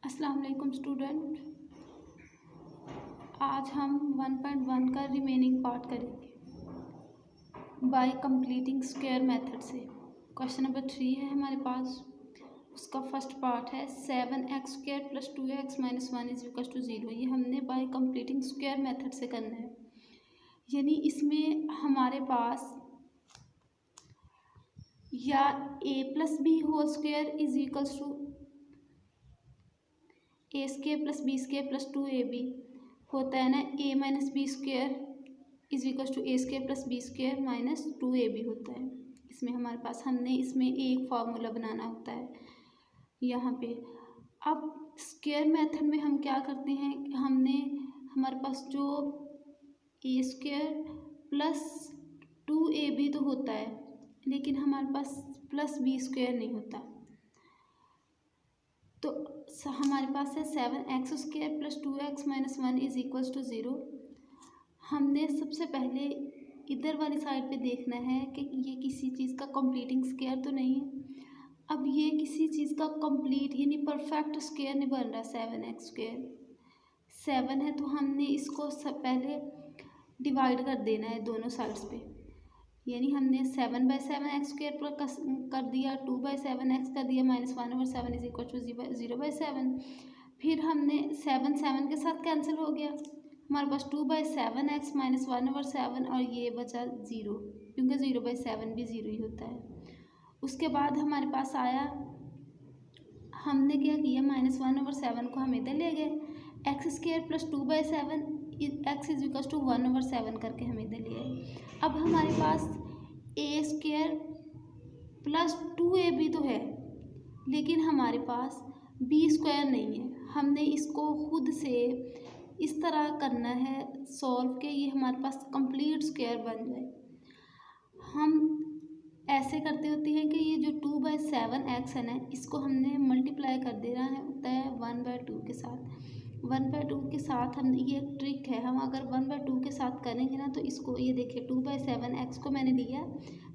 अस्सलाम वालेकुम स्टूडेंट। आज हम 1.1 का रिमेनिंग पार्ट करेंगे बाय कंप्लीटिंग स्क्वायर मेथड से। क्वेश्चन नंबर 3 है हमारे पास। उसका फर्स्ट पार्ट है 7x² + 2x - 1 = 0। ये हमने बाय कंप्लीटिंग स्क्वायर मेथड से करना है। यानी इसमें हमारे पास या a+b² = a² + b² + 2ab होता है ना। a - b² = a² + b² - 2ab होता है। इसमें हमारे पास हमने इसमें एक फार्मूला बनाना होता है यहाँ पे। अब स्क्वायर मेथड में हम क्या करते हैं कि हमने हमारे पास जो a² + 2ab तो होता है, लेकिन हमारे पास +b² नहीं होता। तो हमारे पास है 7x² + 2x - 1 = 0। हमने सबसे पहले इधर वाली साइड पे देखना है कि ये किसी चीज़ का कंप्लीटिंग स्क्वायर तो नहीं है। अब ये किसी चीज़ का कंप्लीट यानी परफेक्ट स्क्वायर नहीं बन रहा। 7x², 7 है तो हमने इसको सब पहले डिवाइड कर देना है दोनों साइड्स पे। यानी हमने 7/7x² कर दिया, 2/7x कर दिया, -1/7 = 0/7। फिर हमने 7 के साथ कैंसिल हो गया, हमारे पास 2/7x - 1/7 और ये बचा 0, क्योंकि 0/7 भी 0 ही होता है। उसके बाद हमारे पास आया, हमने क्या किया, -1/7 को हम इधर ले गए, x² + 2/7 x = 1/7 करके हम इधर ले आए। अब हमारे पास a² + 2ab तो है, लेकिन हमारे पास b² नहीं है। हमने इसको खुद से इस तरह करना है सॉल्व के ये हमारे पास कंप्लीट स्क्वायर बन जाए। हम ऐसे करते होते हैं कि ये जो 2/7x है ना, इसको हमने मल्टीप्लाई कर देना है होता है 1/2 के साथ। 1/2 के साथ हम ये एक ट्रिक है, हम अगर 1/2 के साथ करेंगे ना तो इसको ये देखिए 2/7x को मैंने लिया,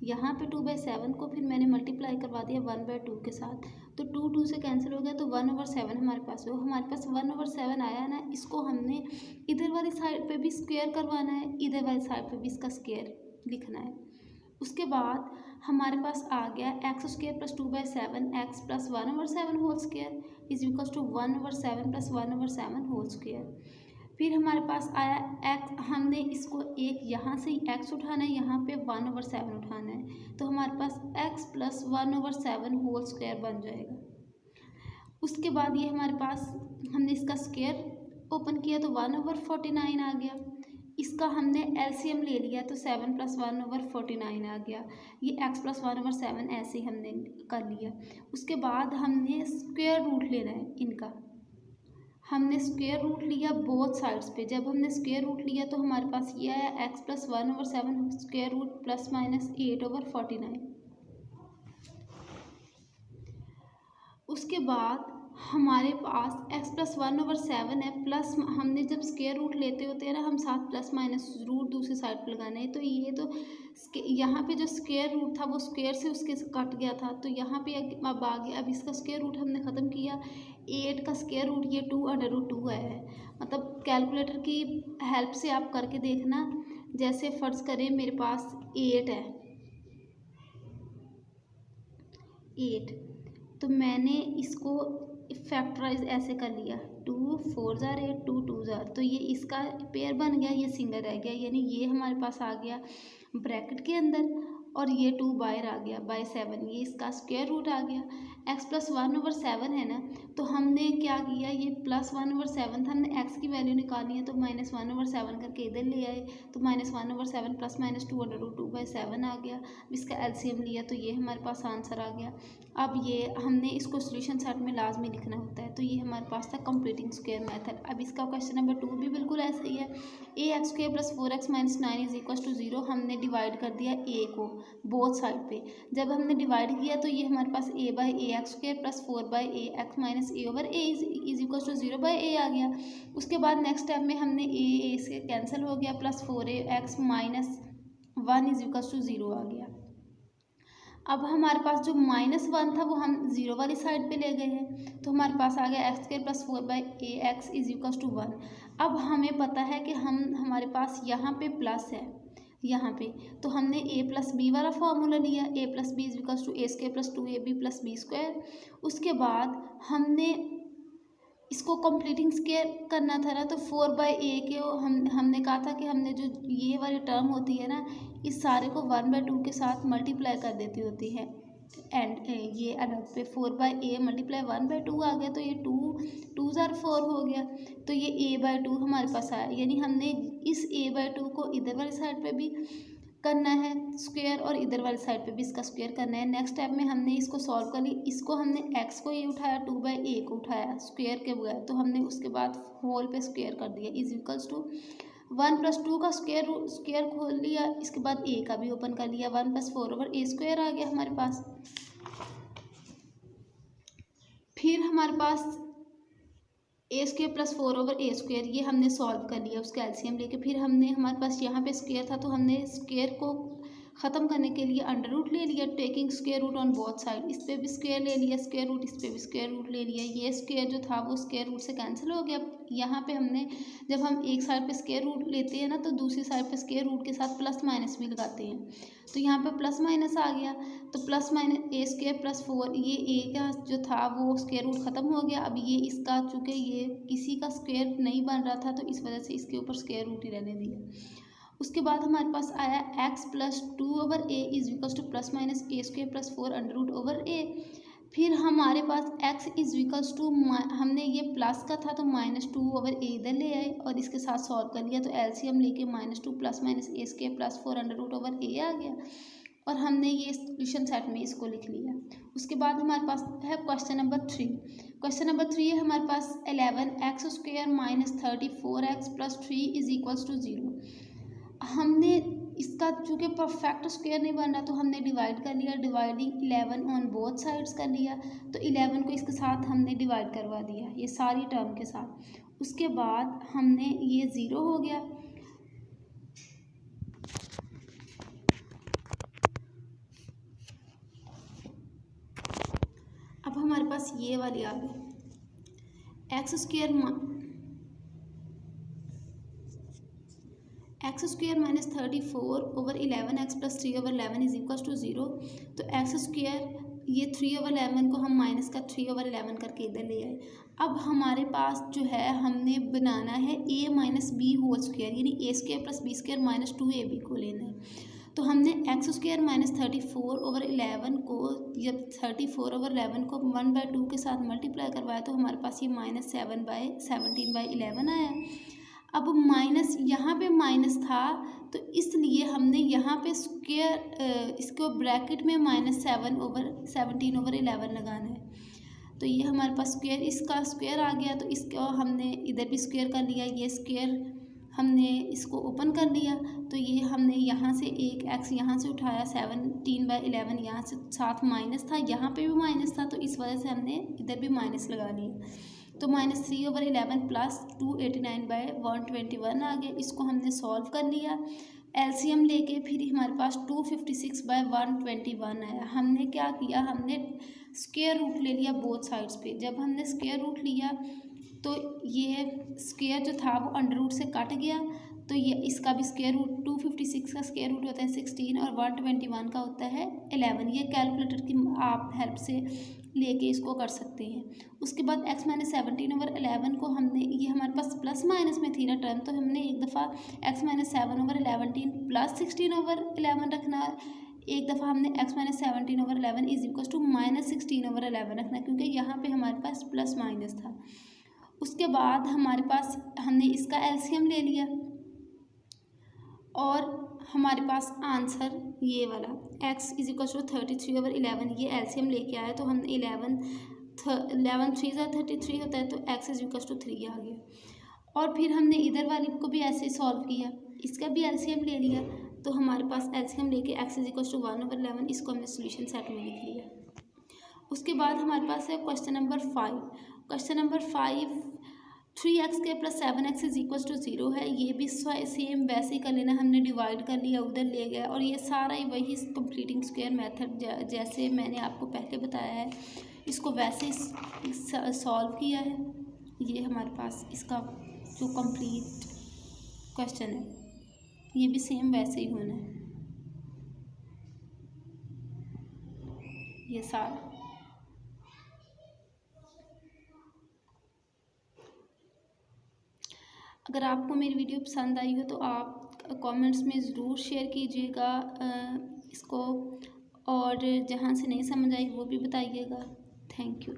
यहाँ पे 2/7 को फिर मैंने मल्टीप्लाई करवा दिया 1/2 के साथ, तो 2 से कैंसिल हो गया तो 1/7 हमारे पास हो। हमारे पास 1/7 आया ना, इसको हमने इधर वाली साइड पे भी स्क्वायर करवाना है, इधर वाली साइड पे भी इसका स्क्वायर लिखना है। उसके बाद हमारे पास आ गया x² + 2/7 x + 1/7 whole square = 1/7 + 1/7 whole square. फिर हमारे पास आया x, हमने इसको एक यहाँ से x उठाना है, यहाँ पे 1/7 उठाना है, तो हमारे पास x + 1/7 होल स्क्वायर बन जाएगा। उसके बाद ये हमारे पास हमने इसका स्क्वायर ओपन किया तो 1/49 आ गया। इसका हमने एलसीएम ले लिया तो 7 + 1/49 आ गया। ये x + 1/7 ऐसे ही हमने कर लिया। उसके बाद हमने स्क्वायर रूट लेना है इनका। हमने स्क्वायर रूट लिया बोथ साइड्स पे। जब हमने स्क्वायर रूट लिया तो हमारे पास ये आया x + 1/7 स्क्वायर रूट +-8/49। उसके बाद हमारे पास x + 1/7 है, प्लस हमने जब स्क्वायर रूट लेते होते हैं ना हम साथ प्लस माइनस रूट दूसरी साइड पर लगाना है, तो ये तो यहाँ पे जो स्क्वायर रूट था वो स्क्वायर से उसके कट गया था, तो यहाँ पे अब आ गया। अब इसका स्क्वायर रूट हमने ख़त्म किया, 8 का स्क्वायर रूट ये 2/√2 आया है। मतलब कैलकुलेटर की हेल्प से आप करके देखना। जैसे फ़र्ज़ करें मेरे पास 8 है, 8, तो मैंने इसको फैक्टराइज ऐसे कर लिया, 2 4 ज़ार 8, 2 2 ज़ार, तो ये इसका पेयर बन गया, ये सिंगल रह गया। यानी ये हमारे पास आ गया ब्रैकेट के अंदर और ये 2 बाहर आ गया /7, ये इसका स्क्वायर रूट आ गया। x + 1/7 है ना, तो हमने क्या किया, ये +1/7 था, हमने x की वैल्यू निकालनी है तो -1/7 करके इधर ले आए, तो -1/7 + -2/√2/7 आ गया। इसका एलसीएम लिया तो ये हमारे पास आंसर आ गया। अब ये हमने इसको सॉल्यूशन सेट में लाजमी लिखना होता है, तो ये हमारे पास था कंप्लीटिंग स्क्वायर मेथड। अब इसका क्वेश्चन नंबर 2 भी बिल्कुल ऐसा ही है। ax² + 4x - 9 = 0। हमने डिवाइड कर दिया a को बोथ साइड पे। जब हमने डिवाइड किया तो ये हमारे पास a/ax² + 4/ax - a/a = 0/a आ गया। उसके बाद नेक्स्ट स्टेप में हमने a से कैंसिल हो गया, +4ax - 1 = 0 आ गया। अब हमारे पास जो -1 था वो हम 0 वाली साइड पे ले गए हैं, तो हमारे पास आ गया x square plus 4/ax is equals to 1। अब हमें पता है कि हमारे पास यहाँ पे प्लस है यहाँ पे, तो हमने a प्लस बी वाला फॉर्मूला लिया, a plus b is equals to a square plus 2ab plus b square. उसके बाद हमने इसको कंप्लीटिंग स्क्वायर करना था ना, तो 4/a के हमने कहा था कि हमने जो ये वाली टर्म होती है ना, इस सारे को 1/2 के साथ मल्टीप्लाई कर देती होती है एंड ये अलग पे 4/a मल्टीप्लाई 1/2 आ गया, तो ये 2 ज़ार 4 हो गया, तो ये a/2 हमारे पास आया। यानी हमने इस a/2 को इधर वाली साइड पे भी करना है स्क्वायर और इधर वाली साइड पे भी इसका स्क्वायर करना है। नेक्स्ट स्टेप में हमने इसको सॉल्व कर ली, इसको हमने x को ये उठाया, 2/a को उठाया स्क्वायर के बगैर, तो हमने उसके बाद होल पे स्क्वायर कर दिया इज इक्वल्स टू 1 + 2 का स्क्वायर खोल लिया, इसके बाद a का भी ओपन कर लिया, 1 + 4/a² आ गया हमारे पास। फिर हमारे पास a² + 4/a² ये हमने सॉल्व कर लिया उसका एलसीएम लेके। फिर हमने हमारे पास यहाँ पे स्क्वायर था, तो हमने स्क्वायर को ख़त्म करने के लिए अंडर रूट ले लिया, taking square root on both side. इस पर भी स्क्वायर ले लिया स्क्वायर रूट, इस पर भी स्क्वायर रूट ले लिया। ये स्क्वायर जो था वो स्क्वायर रूट से कैंसिल हो गया। यहाँ पे हमने जब हम एक साइड पे स्क्वायर रूट लेते हैं ना, तो दूसरी साइड पे स्क्वायर रूट के साथ प्लस माइनस भी लगाते हैं, तो यहाँ पे प्लस माइनस आ गया, तो प्लस माइनस a² + 4, ये a का जो था वो स्क्वायर रूट ख़त्म हो गया। अब ये इसका चूँकि ये किसी का स्क्वायर नहीं बन रहा था, तो इस वजह से इसके ऊपर स्क्वायर रूट ही रहने दिया। उसके बाद हमारे पास आया x + 2/a is equals two plus minus a² + 4 √a। फिर हमारे पास x इज इक्वल्स टू, हमने ये प्लस का था तो -2/a इधर ले आए और इसके साथ सॉल्व कर लिया, तो एलसीएम लेके -2 + a² + 4 √a आ गया और हमने ये सॉल्यूशन सेट में इसको लिख लिया। उसके बाद हमारे पास है क्वेश्चन नंबर 3। क्वेश्चन नंबर 3 है हमारे पास 11x² - 34x + 3 is equals to 0। हमने इसका चूँकि परफेक्ट स्क्वायर नहीं बन रहा, तो हमने डिवाइड कर लिया, डिवाइडिंग 11 ऑन बोथ साइड्स कर लिया, तो 11 को इसके साथ हमने डिवाइड करवा दिया ये सारी टर्म के साथ। उसके बाद हमने ये 0 हो गया। अब हमारे पास ये वाली आ गई x² - 34/11x + 3/11 is equals to 0। तो x² ये 3/11 को हम माइनस का 3/11 करके इधर ले आए। अब हमारे पास जो है हमने बनाना है a - b² यानी a² + b² - 2ab को लेना है। तो हमने x² - 34/11 को, जब 34/11 को 1/2 के साथ मल्टीप्लाई करवाया, तो हमारे पास ये -17/11 आया। अब माइनस यहाँ पे माइनस था, तो इसलिए हमने यहाँ पे स्क्वायर इसको ब्रैकेट में -17/11 लगाना है। तो ये हमारे पास स्क्वायर, इसका स्क्वायर आ गया, तो इसको हमने इधर भी स्क्वायर कर लिया, ये स्क्वायर हमने इसको ओपन कर लिया, तो ये हमने यहाँ से एक x यहाँ से उठाया, 17/11 यहाँ से साथ माइनस था, यहाँ पे भी माइनस था, तो इस वजह से हमने इधर भी माइनस लगा लिया, तो -3/11 + 289/121 आ गया। इसको हमने सॉल्व कर लिया एलसीएम लेके, फिर हमारे पास 256/121 आया। हमने क्या किया, हमने स्क्वायर रूट ले लिया बोथ साइड्स पे। जब हमने स्क्वायर रूट लिया, तो ये स्क्वायर जो था वो अंडर रूट से कट गया, तो ये इसका भी स्क्वायर रूट, 256 का स्क्वायर रूट होता है 16 और 121 का होता है 11। ये कैलकुलेटर की आप हेल्प से लेके इसको कर सकते हैं। उसके बाद x - 17/11 को हमने, ये हमारे पास प्लस माइनस में थी ना टर्म, तो हमने एक दफ़ा x - 7/11 + 16/11 रखना, एक दफ़ा हमने x - 17/11 इज इक्वल टू -16/11 रखना, क्योंकि यहाँ पे हमारे पास प्लस माइनस था। उसके बाद हमारे पास हमने इसका एलसीएम ले लिया और हमारे पास आंसर ये वाला x इज इक्वल टू 33/11 ये एलसीएम लेके आया, तो हम 11 3 × 33 होता है, तो x इज इक्वल टू 3 आ गया। और फिर हमने इधर वाली को भी ऐसे ही सॉल्व किया, इसका भी एलसीएम ले लिया, तो हमारे पास एलसीएम लेके x इज इक्वल टू 1/11, इसको हमने सोल्यूशन सेट में लिख लिया। उसके बाद हमारे पास है question number 5। Question number 5 3x² + 7x is equal to 0 है। ये भी सेम वैसे ही कर लेना, हमने डिवाइड कर लिया, उधर ले गया, और ये सारा ही वही कंप्लीटिंग स्क्वायर मेथड जैसे मैंने आपको पहले बताया है इसको वैसे सॉल्व किया है। ये हमारे पास इसका जो कंप्लीट क्वेश्चन है, ये भी सेम वैसे ही होना है। ये सारा अगर आपको मेरी वीडियो पसंद आई हो तो आप कमेंट्स में ज़रूर शेयर कीजिएगा इसको, और जहाँ से नहीं समझ आई वो भी बताइएगा। Thank you.